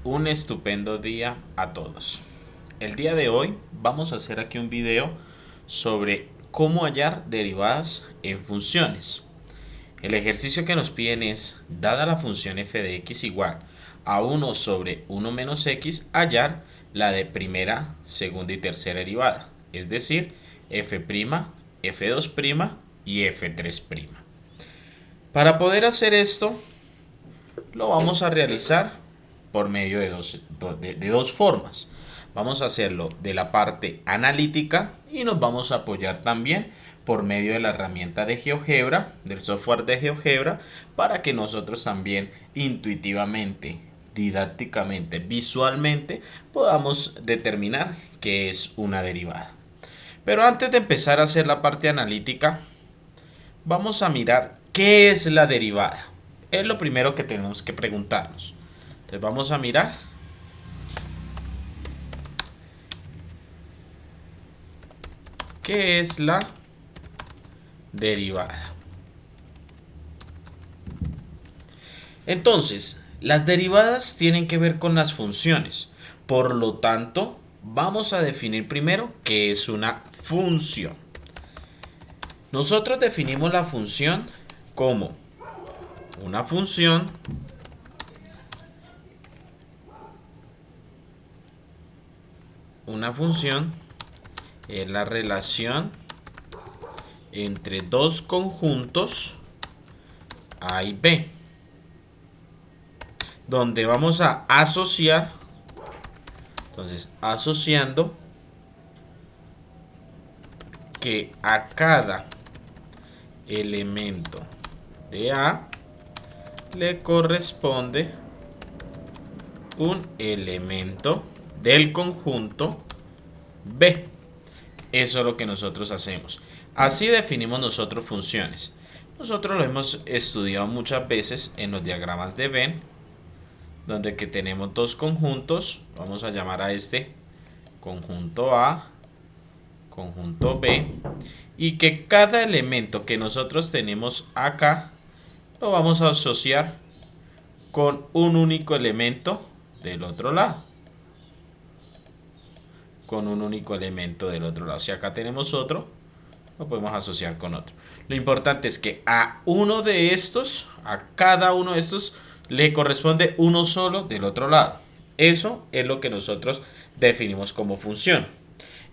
Un estupendo día a todos. El día de hoy vamos a hacer aquí un video sobre cómo hallar derivadas en funciones. El ejercicio que nos piden es, dada la función f de x igual a 1 sobre 1 menos x, hallar la de primera, segunda y tercera derivada, es decir, f', f2' y f3'. Para poder hacer esto, lo vamos a realizar por medio de dos formas. Vamos a hacerlo de la parte analítica y nos vamos a apoyar también por medio de la herramienta de GeoGebra, del software de GeoGebra, para que nosotros también intuitivamente, didácticamente, visualmente podamos determinar qué es una derivada. Pero antes de empezar a hacer la parte analítica, vamos a mirar qué es la derivada. Es lo primero que tenemos que preguntarnos. Entonces vamos a mirar qué es la derivada. Entonces, las derivadas tienen que ver con las funciones. Por lo tanto, vamos a definir primero qué es una función. Nosotros definimos la función como una función es la relación entre dos conjuntos A y B, donde vamos a asociar, entonces asociando que a cada elemento de A le corresponde un elemento del conjunto B. Eso es lo que nosotros hacemos. Así definimos nosotros funciones. Nosotros lo hemos estudiado muchas veces en los diagramas de Venn, donde que tenemos dos conjuntos. Vamos a llamar a este conjunto A, conjunto B, y que cada elemento que nosotros tenemos acá lo vamos a asociar con un único elemento del otro lado. Si acá tenemos otro, lo podemos asociar con otro. Lo importante es que a cada uno de estos, le corresponde uno solo del otro lado. Eso es lo que nosotros definimos como función.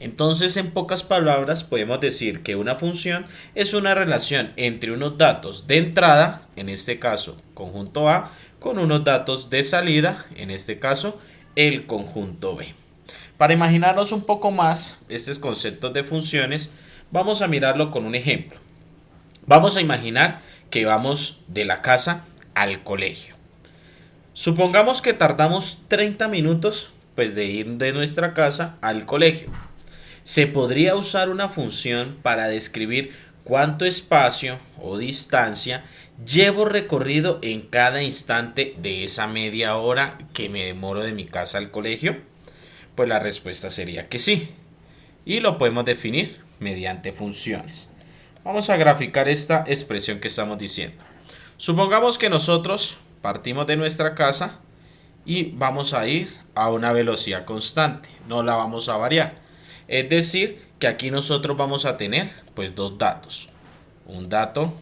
Entonces, en pocas palabras, podemos decir que una función es una relación entre unos datos de entrada, en este caso conjunto A, con unos datos de salida, en este caso el conjunto B. Para imaginarnos un poco más estos conceptos de funciones, vamos a mirarlo con un ejemplo. Vamos a imaginar que vamos de la casa al colegio. Supongamos que tardamos 30 minutos de ir de nuestra casa al colegio. Se podría usar una función para describir cuánto espacio o distancia llevo recorrido en cada instante de esa media hora que me demoro de mi casa al colegio. Pues la respuesta sería que sí. Y lo podemos definir mediante funciones. Vamos a graficar esta expresión que estamos diciendo. Supongamos que nosotros partimos de nuestra casa y vamos a ir a una velocidad constante. No la vamos a variar. Es decir, que aquí nosotros vamos a tener dos datos. Un dato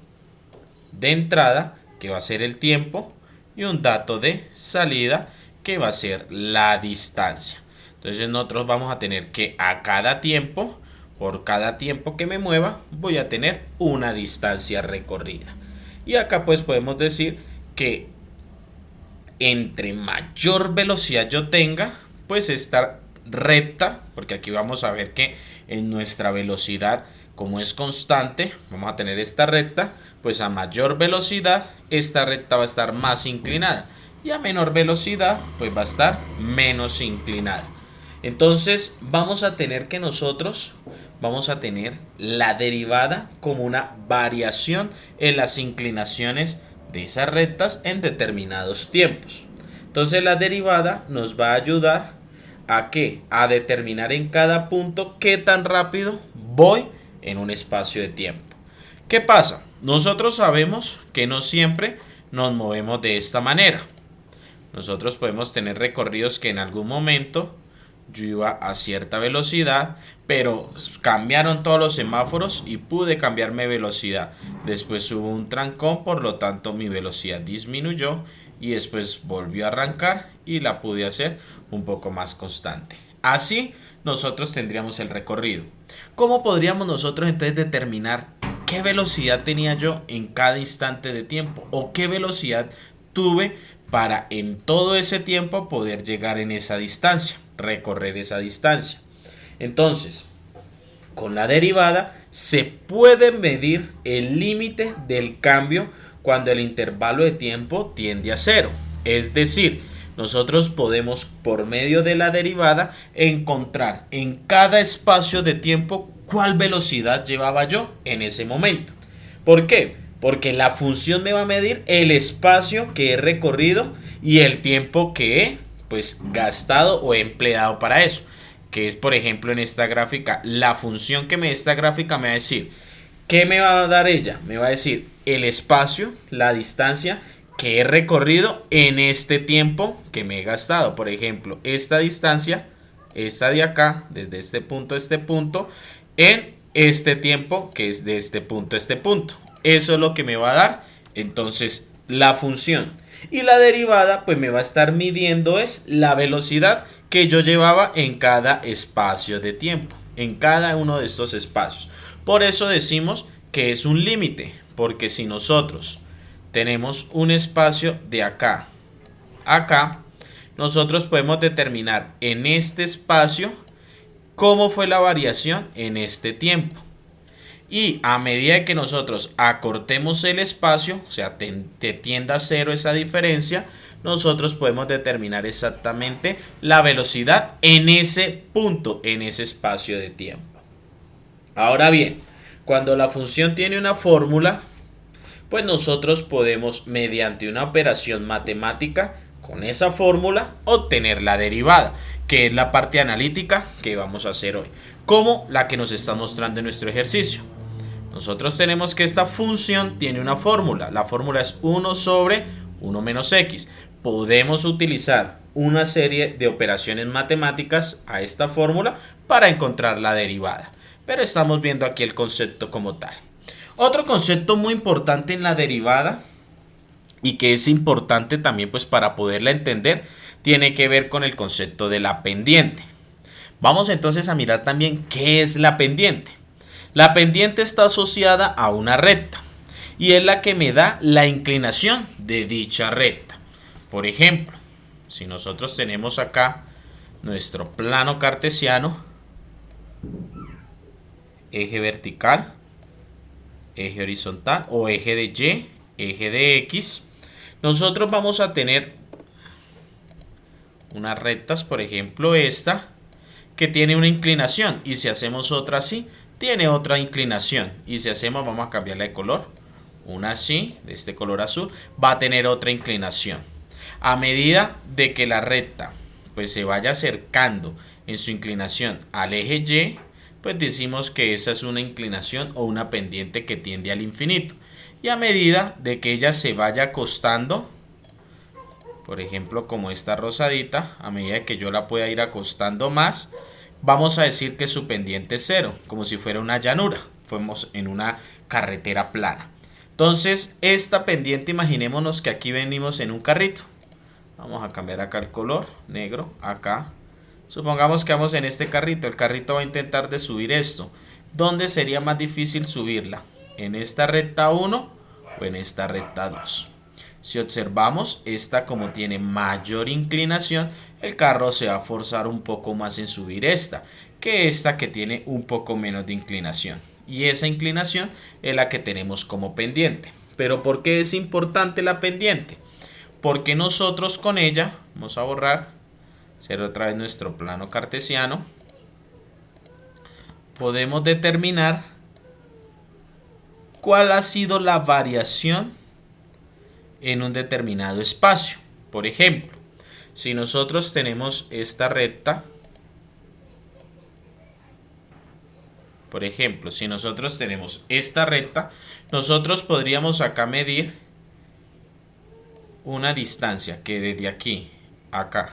de entrada, que va a ser el tiempo, y un dato de salida, que va a ser la distancia. Entonces nosotros vamos a tener que a cada tiempo, por cada tiempo que me mueva, voy a tener una distancia recorrida. Y acá podemos decir que entre mayor velocidad yo tenga, esta recta, porque aquí vamos a ver que en nuestra velocidad, como es constante, vamos a tener esta recta, pues a mayor velocidad esta recta va a estar más inclinada y a menor velocidad va a estar menos inclinada. Entonces vamos a tener la derivada como una variación en las inclinaciones de esas rectas en determinados tiempos. Entonces la derivada nos va a ayudar ¿a qué? A determinar en cada punto qué tan rápido voy en un espacio de tiempo. ¿Qué pasa? Nosotros sabemos que no siempre nos movemos de esta manera. Nosotros podemos tener recorridos que en algún momento yo iba a cierta velocidad, pero cambiaron todos los semáforos y pude cambiar mi velocidad. Después hubo un trancón, por lo tanto mi velocidad disminuyó y después volvió a arrancar y la pude hacer un poco más constante. Así nosotros tendríamos el recorrido. ¿Cómo podríamos nosotros entonces determinar qué velocidad tenía yo en cada instante de tiempo o qué velocidad tuve para en todo ese tiempo poder llegar en esa distancia, recorrer esa distancia? Entonces, con la derivada se puede medir el límite del cambio cuando el intervalo de tiempo tiende a cero. Es decir, nosotros podemos por medio de la derivada encontrar en cada espacio de tiempo cuál velocidad llevaba yo en ese momento. ¿Por qué? Porque la función me va a medir el espacio que he recorrido y el tiempo que he gastado o he empleado para eso. Que es, por ejemplo, en esta gráfica, la función que me da esta gráfica me va a decir, ¿qué me va a dar ella? Me va a decir el espacio, la distancia que he recorrido en este tiempo que me he gastado. Por ejemplo, esta distancia, esta de acá, desde este punto a este punto, en este tiempo que es de este punto a este punto. Eso es lo que me va a dar entonces la función. Y la derivada pues me va a estar midiendo es la velocidad que yo llevaba en cada espacio de tiempo, en cada uno de estos espacios. Por eso decimos que es un límite, porque si nosotros tenemos un espacio de acá a acá, nosotros podemos determinar en este espacio cómo fue la variación en este tiempo. Y a medida que nosotros acortemos el espacio, o sea, te tienda a cero esa diferencia, nosotros podemos determinar exactamente la velocidad en ese punto, en ese espacio de tiempo. Ahora bien, cuando la función tiene una fórmula, pues nosotros podemos, mediante una operación matemática, con esa fórmula, obtener la derivada, que es la parte analítica que vamos a hacer hoy, como la que nos está mostrando en nuestro ejercicio. Nosotros tenemos que esta función tiene una fórmula. La fórmula es 1 sobre 1 menos x. Podemos utilizar una serie de operaciones matemáticas a esta fórmula para encontrar la derivada. Pero estamos viendo aquí el concepto como tal. Otro concepto muy importante en la derivada y que es importante también pues para poderla entender tiene que ver con el concepto de la pendiente. Vamos entonces a mirar también qué es la pendiente. La pendiente está asociada a una recta y es la que me da la inclinación de dicha recta. Por ejemplo, si nosotros tenemos acá nuestro plano cartesiano, eje vertical, eje horizontal o eje de Y, eje de X, nosotros vamos a tener unas rectas, por ejemplo esta, que tiene una inclinación, y si hacemos otra así, tiene otra inclinación, y si hacemos, vamos a cambiarla de color, una así, de este color azul, va a tener otra inclinación. A medida de que la recta pues se vaya acercando en su inclinación al eje Y, pues decimos que esa es una inclinación o una pendiente que tiende al infinito. Y a medida de que ella se vaya acostando, por ejemplo como esta rosadita, a medida que yo la pueda ir acostando más, vamos a decir que su pendiente es cero, como si fuera una llanura, fuimos en una carretera plana. Entonces esta pendiente, imaginémonos que aquí venimos en un carrito. Vamos a cambiar acá el color, negro, acá. Supongamos que vamos en este carrito, el carrito va a intentar de subir esto. ¿Dónde sería más difícil subirla? ¿En esta recta 1 o en esta recta 2? Si observamos, esta como tiene mayor inclinación, el carro se va a forzar un poco más en subir esta que tiene un poco menos de inclinación. Y esa inclinación es la que tenemos como pendiente. ¿Pero por qué es importante la pendiente? Porque nosotros con ella, vamos a borrar, hacer otra vez nuestro plano cartesiano, podemos determinar cuál ha sido la variación en un determinado espacio. Por ejemplo, si nosotros tenemos esta recta, nosotros podríamos acá medir una distancia que desde aquí a acá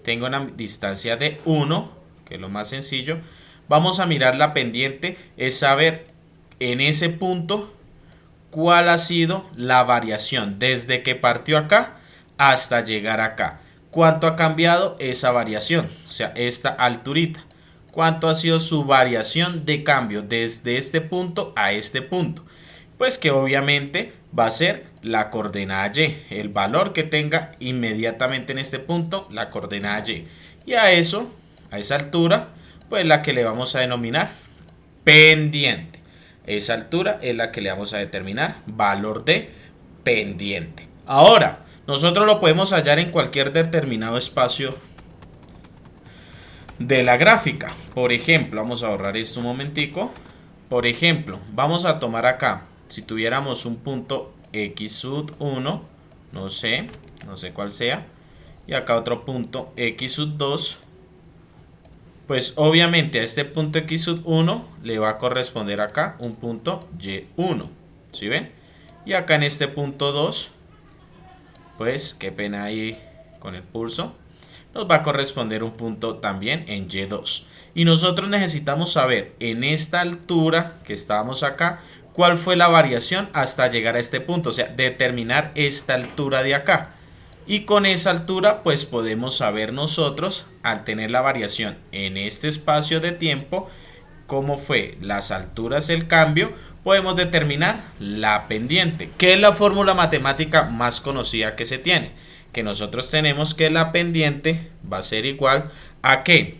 tengo una distancia de 1, que es lo más sencillo, vamos a mirar la pendiente, es saber en ese punto cuál ha sido la variación desde que partió acá hasta llegar acá. ¿Cuánto ha cambiado esa variación? O sea, esta alturita. ¿Cuánto ha sido su variación de cambio desde este punto a este punto? Pues que obviamente va a ser la coordenada y, el valor que tenga inmediatamente en este punto, la coordenada y. Y a eso, a esa altura, pues la que le vamos a denominar pendiente. Esa altura es la que le vamos a determinar valor de pendiente. Ahora, nosotros lo podemos hallar en cualquier determinado espacio de la gráfica. Por ejemplo, vamos a borrar esto un momentico. Por ejemplo, vamos a tomar acá, si tuviéramos un punto x sub 1, no sé cuál sea, y acá otro punto x sub 2, pues obviamente a este punto x sub 1 le va a corresponder acá un punto y1, ¿sí ven? Y acá en este punto 2, pues qué pena ahí con el pulso, nos va a corresponder un punto también en y2. Y nosotros necesitamos saber en esta altura que estábamos acá, cuál fue la variación hasta llegar a este punto, o sea, determinar esta altura de acá. Y con esa altura pues podemos saber nosotros, al tener la variación en este espacio de tiempo, cómo fue las alturas, el cambio, podemos determinar la pendiente, que es la fórmula matemática más conocida que se tiene, que nosotros tenemos que la pendiente va a ser igual a ¿qué?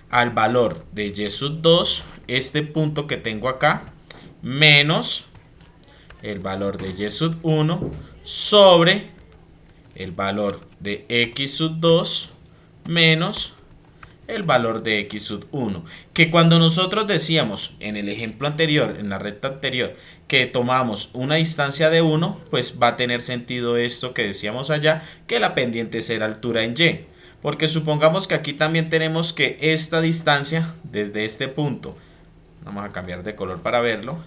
Al valor de y sub 2, este punto que tengo acá, menos el valor de y sub 1 sobre el valor de x sub 2 menos el valor de x sub 1. Que cuando nosotros decíamos en el ejemplo anterior, en la recta anterior, que tomamos una distancia de 1, pues va a tener sentido esto que decíamos allá, que la pendiente será altura en y. Porque supongamos que aquí también tenemos que esta distancia desde este punto, vamos a cambiar de color para verlo,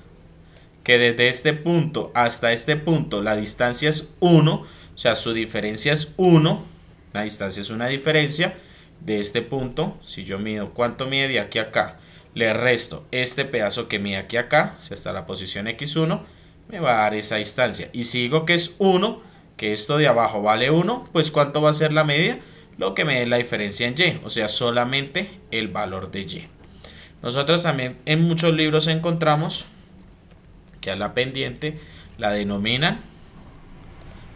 que desde este punto hasta este punto la distancia es 1, o sea, su diferencia es 1, la distancia es una diferencia de este punto. Si yo mido cuánto mide de aquí a acá, le resto este pedazo que mide aquí a acá, si hasta la posición x1, me va a dar esa distancia. Y si digo que es 1, que esto de abajo vale 1, pues ¿cuánto va a ser la medida? Lo que me dé la diferencia en y, o sea, solamente el valor de y. Nosotros también en muchos libros encontramos que a la pendiente la denominan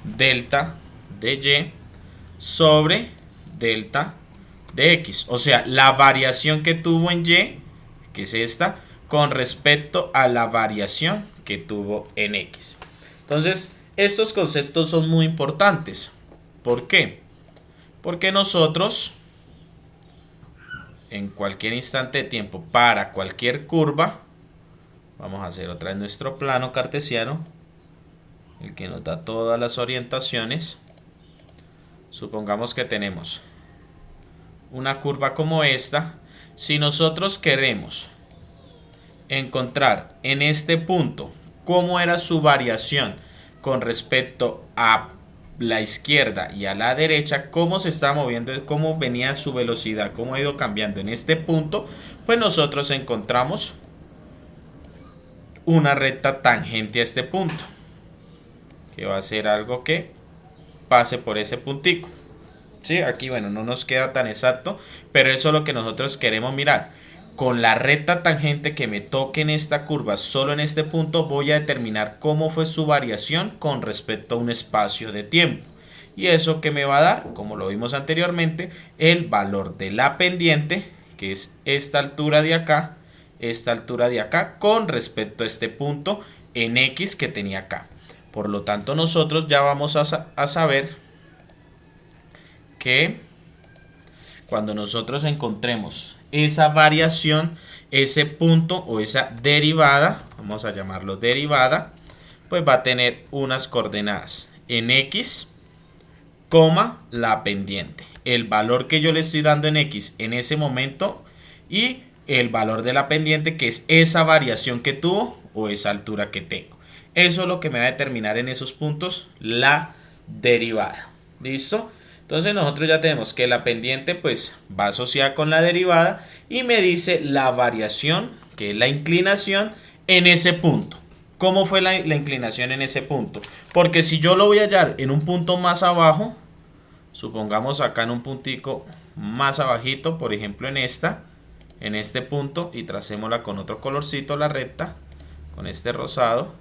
delta de y sobre delta de x, o sea, la variación que tuvo en y, que es esta, con respecto a la variación que tuvo en x. Entonces, estos conceptos son muy importantes. ¿Por qué? Porque nosotros, en cualquier instante de tiempo, para cualquier curva, vamos a hacer otra vez nuestro plano cartesiano, el que nos da todas las orientaciones. Supongamos que tenemos una curva como esta. Si nosotros queremos encontrar en este punto cómo era su variación con respecto a la izquierda y a la derecha, cómo se está moviendo, cómo venía su velocidad, cómo ha ido cambiando en este punto, pues nosotros encontramos una recta tangente a este punto, que va a ser algo que pase por ese puntico. Sí, aquí bueno, no nos queda tan exacto, pero eso es lo que nosotros queremos mirar. Con la recta tangente que me toque en esta curva, solo en este punto, voy a determinar cómo fue su variación con respecto a un espacio de tiempo. Y eso que me va a dar, como lo vimos anteriormente, el valor de la pendiente, que es esta altura de acá, con respecto a este punto en X que tenía acá. Por lo tanto, nosotros ya vamos a saber que cuando nosotros encontremos esa variación, ese punto o esa derivada, vamos a llamarlo derivada, pues va a tener unas coordenadas en X, la pendiente, el valor que yo le estoy dando en X en ese momento y el valor de la pendiente, que es esa variación que tuvo o esa altura que tengo. Eso es lo que me va a determinar en esos puntos la derivada. ¿Listo? Entonces nosotros ya tenemos que la pendiente pues va asociada con la derivada y me dice la variación, que es la inclinación en ese punto. ¿Cómo fue la inclinación en ese punto? Porque si yo lo voy a hallar en un punto más abajo, supongamos acá en un puntico más abajito, por ejemplo en este punto, y tracémosla con otro colorcito, la recta, con este rosado.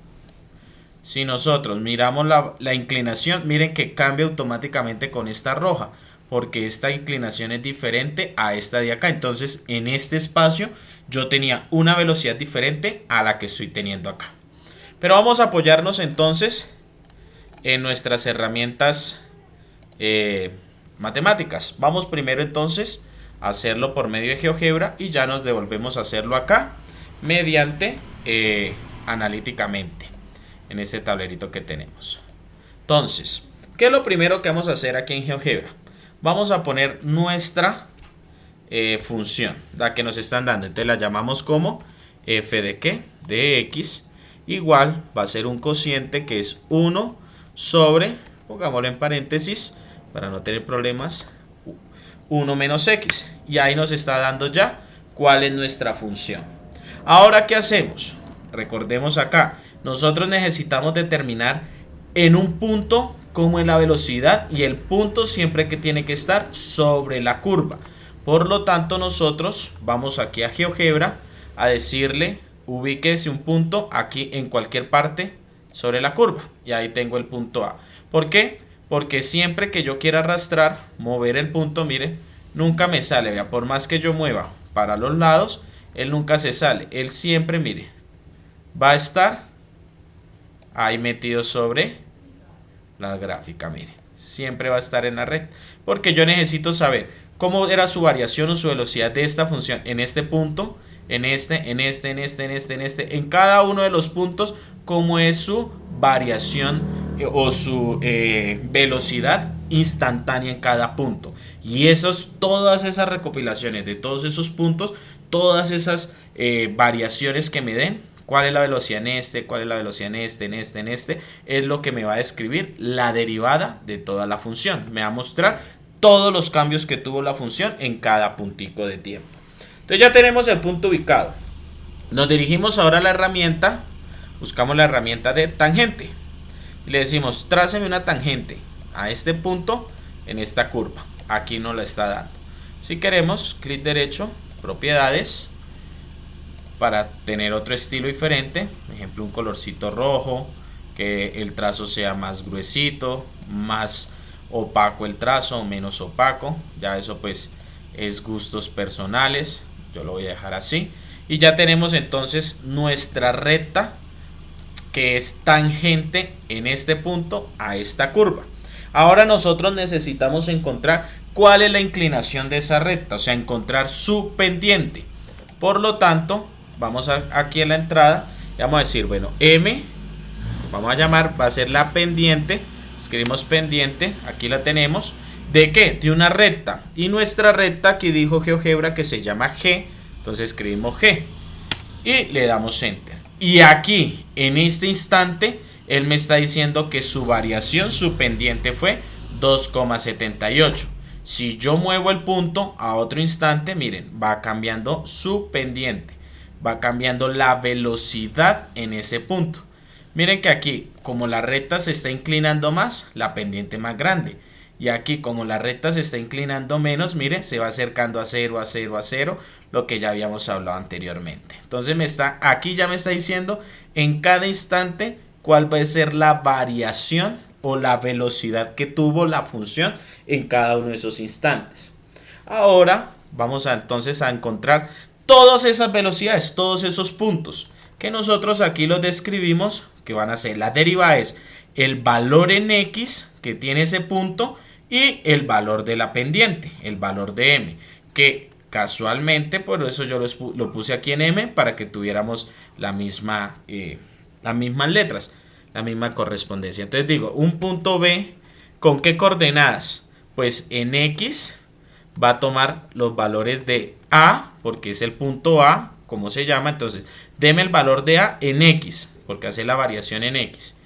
Si nosotros miramos la inclinación, miren que cambia automáticamente con esta roja, porque esta inclinación es diferente a esta de acá. Entonces en este espacio yo tenía una velocidad diferente a la que estoy teniendo acá. Pero vamos a apoyarnos entonces en nuestras herramientas matemáticas. Vamos primero entonces a hacerlo por medio de GeoGebra y ya nos devolvemos a hacerlo acá mediante analíticamente en este tablerito que tenemos. Entonces, ¿qué es lo primero que vamos a hacer aquí en GeoGebra? Vamos a poner nuestra función, la que nos están dando. Entonces la llamamos como f de ¿qué? De x, igual va a ser un cociente que es 1 sobre, pongámoslo en paréntesis para no tener problemas, 1 menos x. Y ahí nos está dando ya cuál es nuestra función. Ahora, ¿qué hacemos? Recordemos acá, nosotros necesitamos determinar en un punto cómo es la velocidad y el punto siempre que tiene que estar sobre la curva. Por lo tanto, nosotros vamos aquí a GeoGebra a decirle ubíquese un punto aquí en cualquier parte sobre la curva. Y ahí tengo el punto A. ¿Por qué? Porque siempre que yo quiera arrastrar, mover el punto, miren, nunca me sale. Vea, por más que yo mueva para los lados, él nunca se sale. Él siempre, mire, va a estar ahí metido sobre la gráfica, mire. Siempre va a estar en la red. Porque yo necesito saber cómo era su variación o su velocidad de esta función en este punto, en cada uno de los puntos, cómo es su variación o su velocidad instantánea en cada punto. Y todas esas recopilaciones de todos esos puntos, todas esas variaciones que me den, cuál es la velocidad en cuál es la velocidad en este, es lo que me va a describir la derivada de toda la función. Me va a mostrar todos los cambios que tuvo la función en cada puntico de tiempo. Entonces ya tenemos el punto ubicado. Nos dirigimos ahora a la herramienta, buscamos la herramienta de tangente y le decimos tráceme una tangente a este punto en esta curva. Aquí nos la está dando. Si queremos, clic derecho, propiedades, para tener otro estilo diferente, por ejemplo un colorcito rojo, que el trazo sea más gruesito, más opaco el trazo, menos opaco. Ya eso pues es gustos personales. Yo lo voy a dejar así. Y ya tenemos entonces nuestra recta que es tangente en este punto a esta curva. Ahora nosotros necesitamos encontrar cuál es la inclinación de esa recta, o sea, encontrar su pendiente. Por lo tanto, vamos aquí en la entrada y vamos a decir, bueno, M, vamos a llamar, va a ser la pendiente. Escribimos pendiente, aquí la tenemos. ¿De qué? De una recta. Y nuestra recta, aquí dijo GeoGebra que se llama G. Entonces escribimos G. Y le damos Enter. Y aquí, en este instante, él me está diciendo que su variación, su pendiente fue 2,78. Si yo muevo el punto a otro instante, miren, va cambiando su pendiente. Va cambiando la velocidad en ese punto. Miren que aquí, como la recta se está inclinando más, la pendiente más grande. Y aquí, como la recta se está inclinando menos, miren, se va acercando a 0, a 0, a 0, lo que ya habíamos hablado anteriormente. Entonces aquí ya me está diciendo en cada instante cuál va a ser la variación o la velocidad que tuvo la función en cada uno de esos instantes. Ahora vamos entonces a encontrar todas esas velocidades, todos esos puntos que nosotros aquí los describimos, que van a ser la derivada es el valor en x que tiene ese punto y el valor de la pendiente, el valor de m, que casualmente por eso yo lo puse aquí en m para que tuviéramos las mismas letras, la misma correspondencia. Entonces digo, un punto B, ¿con qué coordenadas? Pues en x va a tomar los valores de A, porque es el punto A, como se llama. Entonces, deme el valor de A en X, porque hace la variación en X,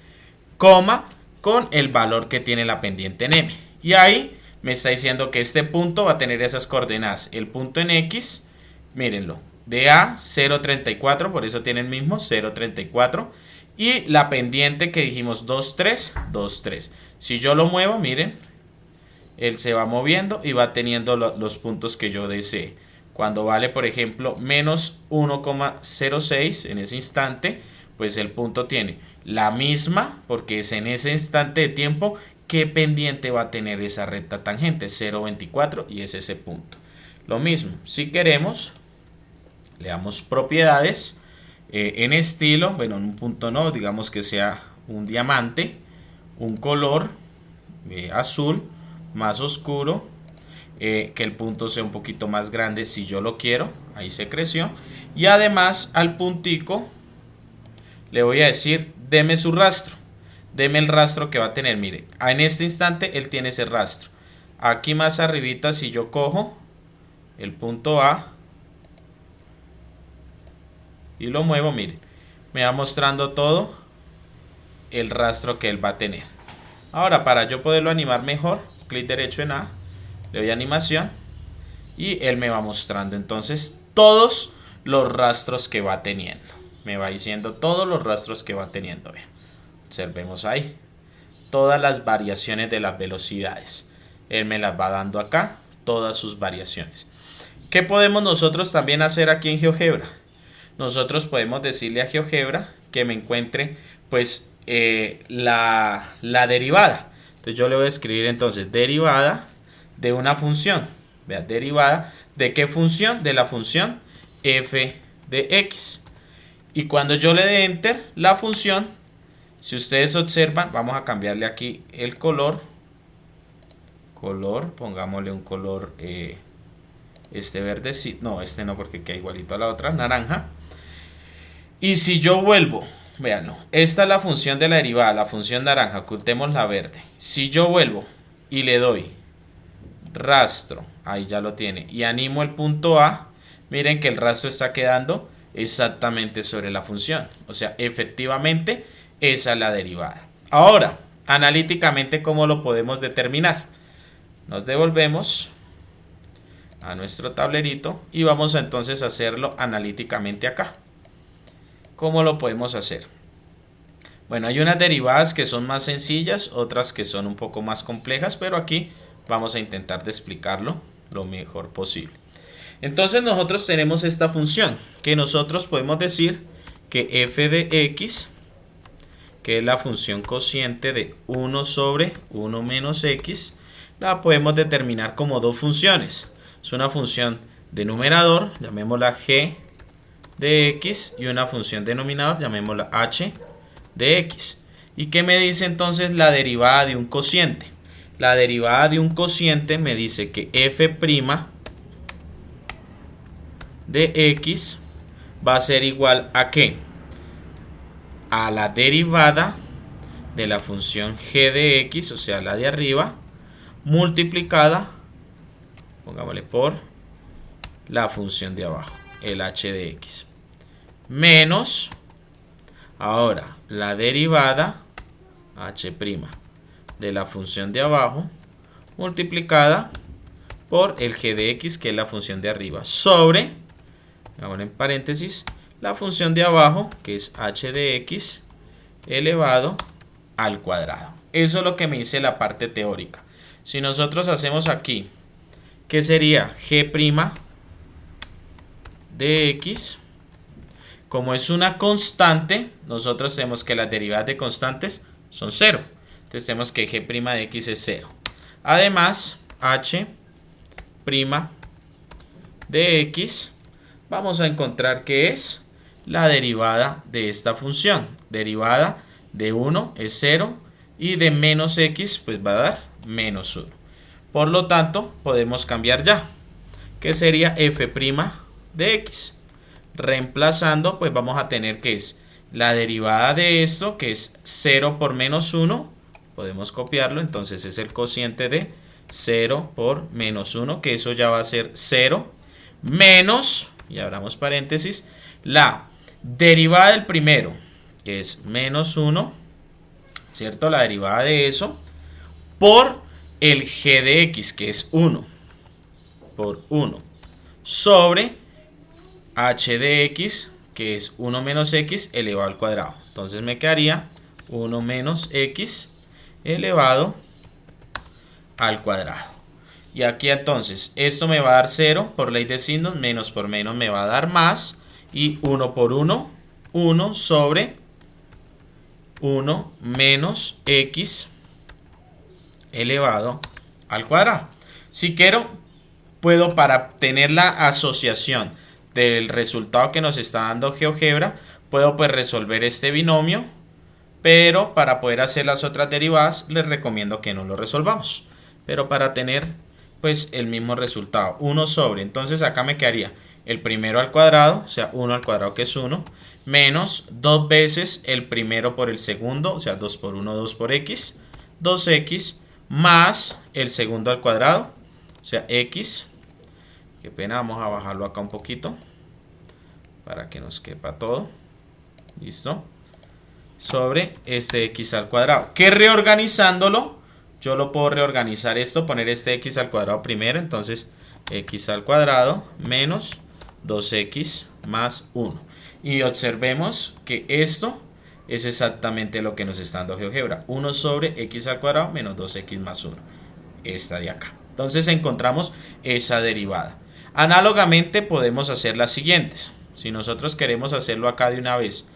coma, con el valor que tiene la pendiente en M. Y ahí me está diciendo que este punto va a tener esas coordenadas. El punto en X, mírenlo, de A 0,34, por eso tiene el mismo 0,34. Y la pendiente que dijimos 2,3, 2,3. Si yo lo muevo, miren, él se va moviendo y va teniendo los puntos que yo desee. Cuando vale, por ejemplo, menos 1,06 en ese instante, pues el punto tiene la misma, porque es en ese instante de tiempo, qué pendiente va a tener esa recta tangente, 0,24, y es ese punto. Lo mismo, si queremos, le damos propiedades en estilo, bueno, en un punto no, digamos que sea un diamante, un color azul más oscuro, que el punto sea un poquito más grande si yo lo quiero, ahí se creció, y además al puntico le voy a decir, deme su rastro, deme el rastro que va a tener, mire, en este instante él tiene ese rastro, aquí más arribita si yo cojo el punto A y lo muevo, miren, me va mostrando todo el rastro que él va a tener. Ahora, para yo poderlo animar mejor, clic derecho en A, le doy animación y él me va mostrando entonces todos los rastros que va teniendo. Me va diciendo todos los rastros que va teniendo. Vean, observemos ahí todas las variaciones de las velocidades. Él me las va dando acá, todas sus variaciones. ¿Qué podemos nosotros también hacer aquí en GeoGebra? Nosotros podemos decirle a GeoGebra que me encuentre pues la derivada. Entonces yo le voy a escribir entonces derivada de una función. Vea, derivada de qué función? De la función f de x. Y cuando yo le dé enter, la función, si ustedes observan, vamos a cambiarle aquí el color. Pongámosle un color, este verde, sí, no, este no porque queda igualito a la otra, naranja. Y si yo vuelvo, vean, no, esta es la función de la derivada, la función naranja, ocultemos la verde. Si yo vuelvo y le doy rastro, ahí ya lo tiene, y animo el punto A, miren que el rastro está quedando exactamente sobre la función, o sea, efectivamente esa es la derivada. Ahora, analíticamente, ¿cómo lo podemos determinar? Nos devolvemos a nuestro tablerito y vamos a entonces hacerlo analíticamente acá. ¿Cómo lo podemos hacer? Bueno, hay unas derivadas que son más sencillas, otras que son un poco más complejas, pero aquí vamos a intentar de explicarlo lo mejor posible. Entonces nosotros tenemos esta función que nosotros podemos decir que f de x, que es la función cociente de 1 sobre 1 menos x, la podemos determinar como dos funciones. Es una función de numerador, llamémosla g de x, y una función denominador, llamémosla h de x. ¿Y qué me dice entonces la derivada de un cociente? La derivada de un cociente me dice que f' de x va a ser igual a ¿qué? A la derivada de la función g de x, o sea, la de arriba, multiplicada, pongámosle por la función de abajo, el h de x, menos, ahora, la derivada h' de la función de abajo, multiplicada por el g de x, que es la función de arriba, sobre, ahora en paréntesis, la función de abajo, que es h de x, elevado al cuadrado. Eso es lo que me dice la parte teórica. Si nosotros hacemos aquí, ¿qué sería? G' de x. Como es una constante, nosotros tenemos que las derivadas de constantes son 0. Entonces tenemos que g' de x es 0. Además, h' de x, vamos a encontrar que es la derivada de esta función. Derivada de 1 es 0 y de menos x pues va a dar menos 1. Por lo tanto, podemos cambiar ya. ¿Qué sería f' de x? Reemplazando, pues vamos a tener que es la derivada de esto, que es 0 por menos 1. Podemos copiarlo, entonces es el cociente de 0 por menos 1, que eso ya va a ser 0, menos, y abramos paréntesis, la derivada del primero, que es menos 1, ¿cierto? La derivada de eso por el g de x, que es 1, por 1, sobre h de x, que es 1 menos x elevado al cuadrado. Entonces me quedaría 1 menos x elevado al cuadrado. Y aquí entonces esto me va a dar 0 por ley de signos, menos por menos me va a dar más. Y 1 por 1, 1 sobre 1 menos x elevado al cuadrado. Si quiero, puedo, para tener la asociación del resultado que nos está dando GeoGebra, puedo pues resolver este binomio, pero para poder hacer las otras derivadas les recomiendo que no lo resolvamos. Pero para tener pues el mismo resultado, 1 sobre, entonces acá me quedaría el primero al cuadrado, o sea 1 al cuadrado que es 1, menos 2 veces el primero por el segundo, o sea 2 por 1, 2 por x, 2x, más el segundo al cuadrado, o sea x, qué pena, vamos a bajarlo acá un poquito, para que nos quepa todo, listo, sobre este x al cuadrado, que reorganizándolo, yo lo puedo reorganizar esto, poner este x al cuadrado primero, entonces x al cuadrado menos 2x más 1. Y observemos que esto es exactamente lo que nos está dando GeoGebra. 1 sobre x al cuadrado menos 2x más 1. Esta de acá. Entonces encontramos esa derivada. Análogamente podemos hacer las siguientes. Si nosotros queremos hacerlo acá de una vez,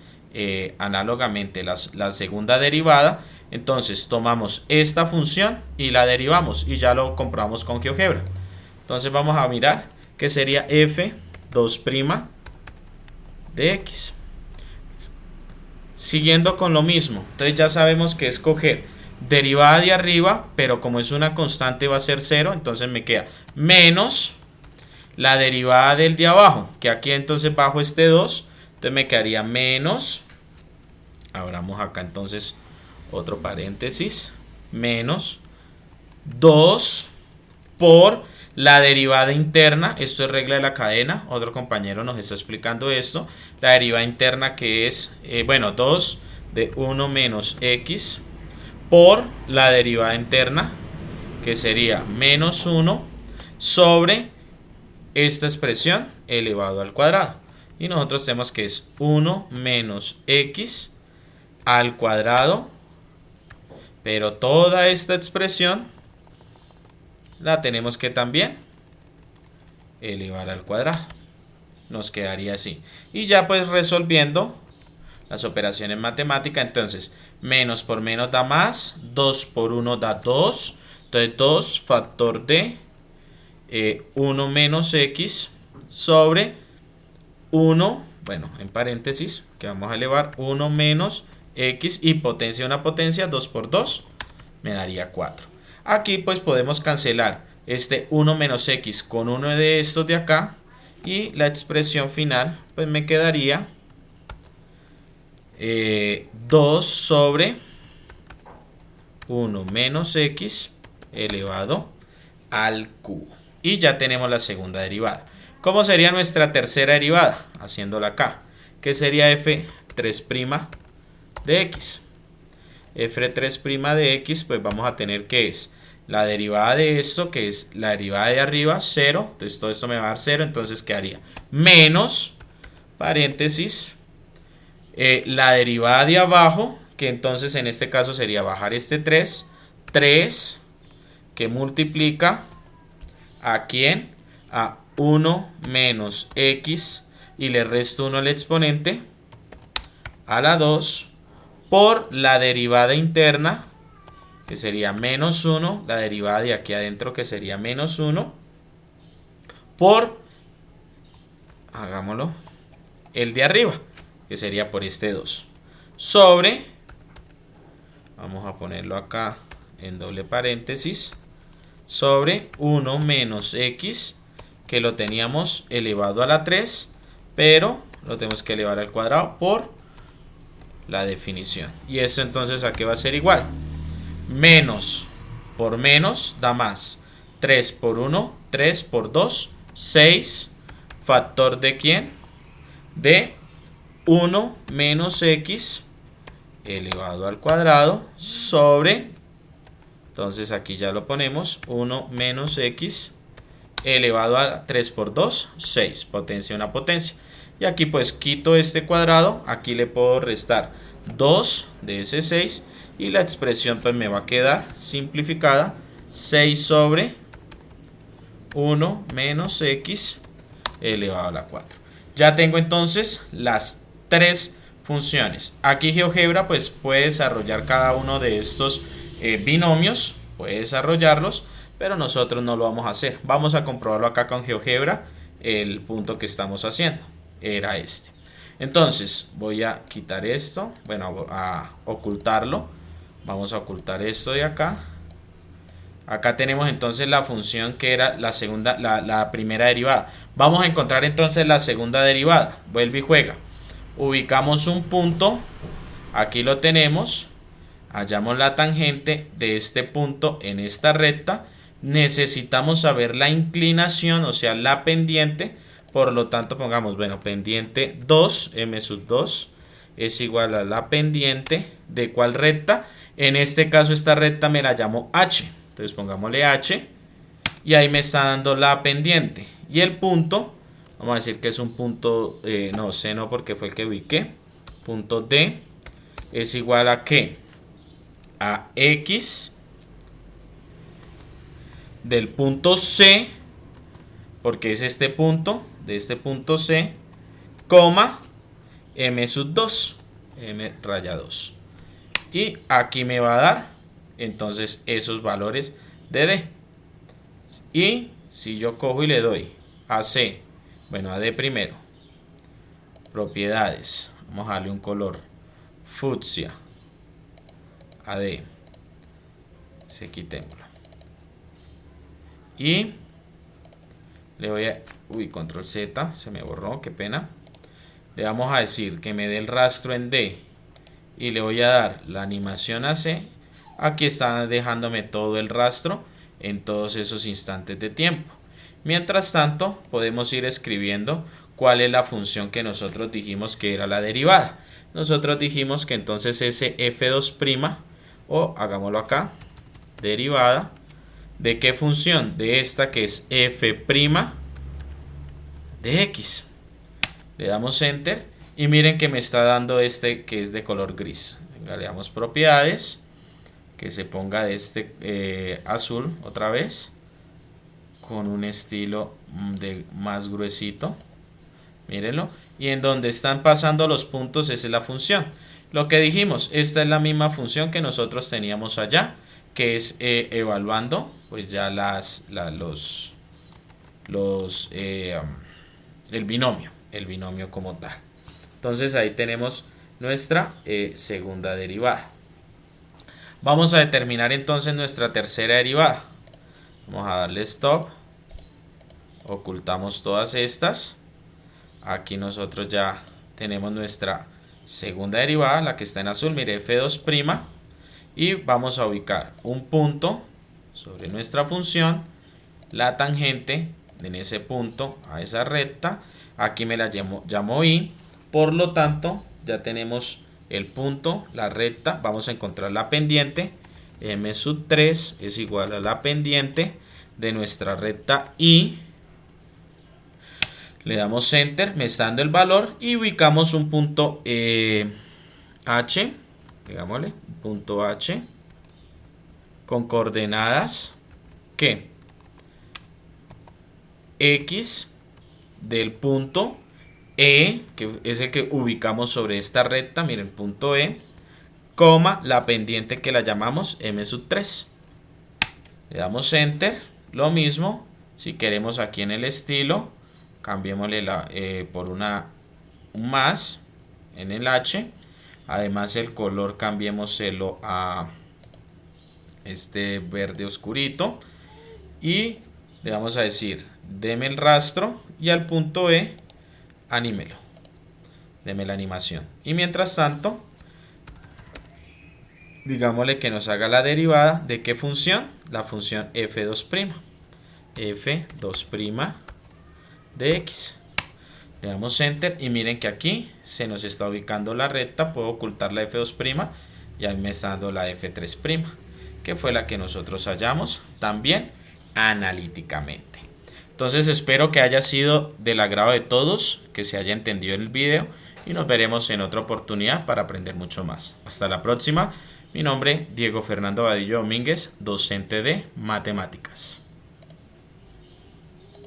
análogamente la segunda derivada, entonces tomamos esta función y la derivamos y ya lo comprobamos con GeoGebra. Entonces vamos a mirar que sería f2' de x. Siguiendo con lo mismo, entonces ya sabemos que escoger derivada de arriba, pero como es una constante va a ser 0, entonces me queda menos la derivada del de abajo, que aquí entonces bajo este 2, entonces me quedaría menos, abramos acá entonces otro paréntesis, menos 2 por la derivada interna, esto es regla de la cadena, otro compañero nos está explicando esto, la derivada interna que es, 2 de 1 menos x por la derivada interna, que sería menos 1 sobre esta expresión elevado al cuadrado. Y nosotros tenemos que es 1 menos x al cuadrado, pero toda esta expresión la tenemos que también elevar al cuadrado. Nos quedaría así. Y ya pues resolviendo las operaciones matemáticas, entonces menos por menos da más, 2 por 1 da 2, entonces 2 factor de 1 menos x sobre 1, bueno, en paréntesis, que vamos a elevar 1 menos x y potencia de una potencia, 2 por 2, me daría 4. Aquí pues podemos cancelar este 1 menos x con uno de estos de acá y la expresión final pues me quedaría 2 sobre 1 menos x elevado al cubo. Y ya tenemos la segunda derivada. ¿Cómo sería nuestra tercera derivada? Haciéndola acá, que sería f3' de x. f3' de x, pues vamos a tener que es la derivada de esto, que es la derivada de arriba, 0. Entonces todo esto me va a dar 0, entonces quedaría menos, paréntesis, la derivada de abajo, que entonces en este caso sería bajar este 3, 3, que multiplica ¿a quién? A 1 menos x y le resto 1 al exponente a la 2 por la derivada interna, que sería menos 1, la derivada de aquí adentro que sería menos 1 por, hagámoslo, el de arriba, que sería por este 2, sobre, vamos a ponerlo acá en doble paréntesis, sobre 1 menos x, que lo teníamos elevado a la 3, pero lo tenemos que elevar al cuadrado por la definición. Y esto entonces ¿a qué va a ser igual? Menos por menos da más. 3 por 1, 3 por 2, 6. ¿Factor de quién? De 1 menos x elevado al cuadrado sobre, entonces aquí ya lo ponemos, 1 menos x elevado a 3 por 2, 6, potencia una potencia. Y aquí pues quito este cuadrado, aquí le puedo restar 2 de ese 6 y la expresión pues me va a quedar simplificada, 6 sobre 1 menos x elevado a la 4. Ya tengo entonces las tres funciones. Aquí GeoGebra pues puede desarrollar cada uno de estos binomios, puede desarrollarlos, pero nosotros no lo vamos a hacer. Vamos a comprobarlo acá con GeoGebra. El punto que estamos haciendo era este. Entonces voy a quitar esto, bueno, a ocultarlo. Vamos a ocultar esto de acá. Acá tenemos entonces la función que era la segunda, la primera derivada. Vamos a encontrar entonces la segunda derivada. Vuelve y juega. Ubicamos un punto. Aquí lo tenemos. Hallamos la tangente de este punto en esta recta. Necesitamos saber la inclinación, o sea, la pendiente. Por lo tanto, pongamos, bueno, pendiente 2, m sub 2 es igual a la pendiente de ¿cuál recta? En este caso, esta recta me la llamo h. Entonces pongámosle h y ahí me está dando la pendiente. Y el punto, vamos a decir que es un punto, no sé, no, porque fue el que ubiqué. Punto D es igual a ¿qué? A x del punto C, porque es este punto, de este punto C, coma, m sub 2, m raya 2. Y aquí me va a dar entonces esos valores de D. Y si yo cojo y le doy a C, bueno, a D primero, propiedades, vamos a darle un color fucsia, a D, se quitémoslo. Y le voy a, control Z, se me borró, qué pena. Le vamos a decir que me dé el rastro en D y le voy a dar la animación a C. Aquí está dejándome todo el rastro en todos esos instantes de tiempo. Mientras tanto, podemos ir escribiendo cuál es la función que nosotros dijimos que era la derivada. Nosotros dijimos que entonces ese f2', o hagámoslo acá, derivada, ¿de qué función? De esta que es f' de x. Le damos enter y miren que me está dando este que es de color gris. Venga, le damos propiedades, que se ponga de este azul otra vez, con un estilo de más gruesito, mírenlo, y en donde están pasando los puntos esa es la función. Lo que dijimos, esta es la misma función que nosotros teníamos allá, que es evaluando pues ya el binomio como tal. Entonces ahí tenemos nuestra segunda derivada. Vamos a determinar entonces nuestra tercera derivada. Vamos a darle stop. Ocultamos todas estas. Aquí nosotros ya tenemos nuestra segunda derivada, la que está en azul, mire, f2'. Y vamos a ubicar un punto sobre nuestra función, la tangente en ese punto a esa recta. Aquí me la llamo y, por lo tanto ya tenemos el punto, la recta, vamos a encontrar la pendiente, m sub 3 es igual a la pendiente de nuestra recta y, le damos enter, me está dando el valor y ubicamos un punto h, digámosle, un punto h con coordenadas que x del punto E, que es el que ubicamos sobre esta recta, miren, punto E, coma, la pendiente que la llamamos m sub 3. Le damos enter, lo mismo, si queremos aquí en el estilo, cambiémosle por un más en el H, además el color cambiémoselo a este verde oscurito y le vamos a decir, deme el rastro y al punto E, anímelo, deme la animación. Y mientras tanto, digámosle que nos haga la derivada de qué función, la función f2', f2' de x. Le damos Enter y miren que aquí se nos está ubicando la recta. Puedo ocultar la F2' y ahí me está dando la F3', que fue la que nosotros hallamos también analíticamente. Entonces espero que haya sido del agrado de todos, que se haya entendido el video y nos veremos en otra oportunidad para aprender mucho más. Hasta la próxima. Mi nombre, Diego Fernando Vadillo Domínguez, docente de matemáticas.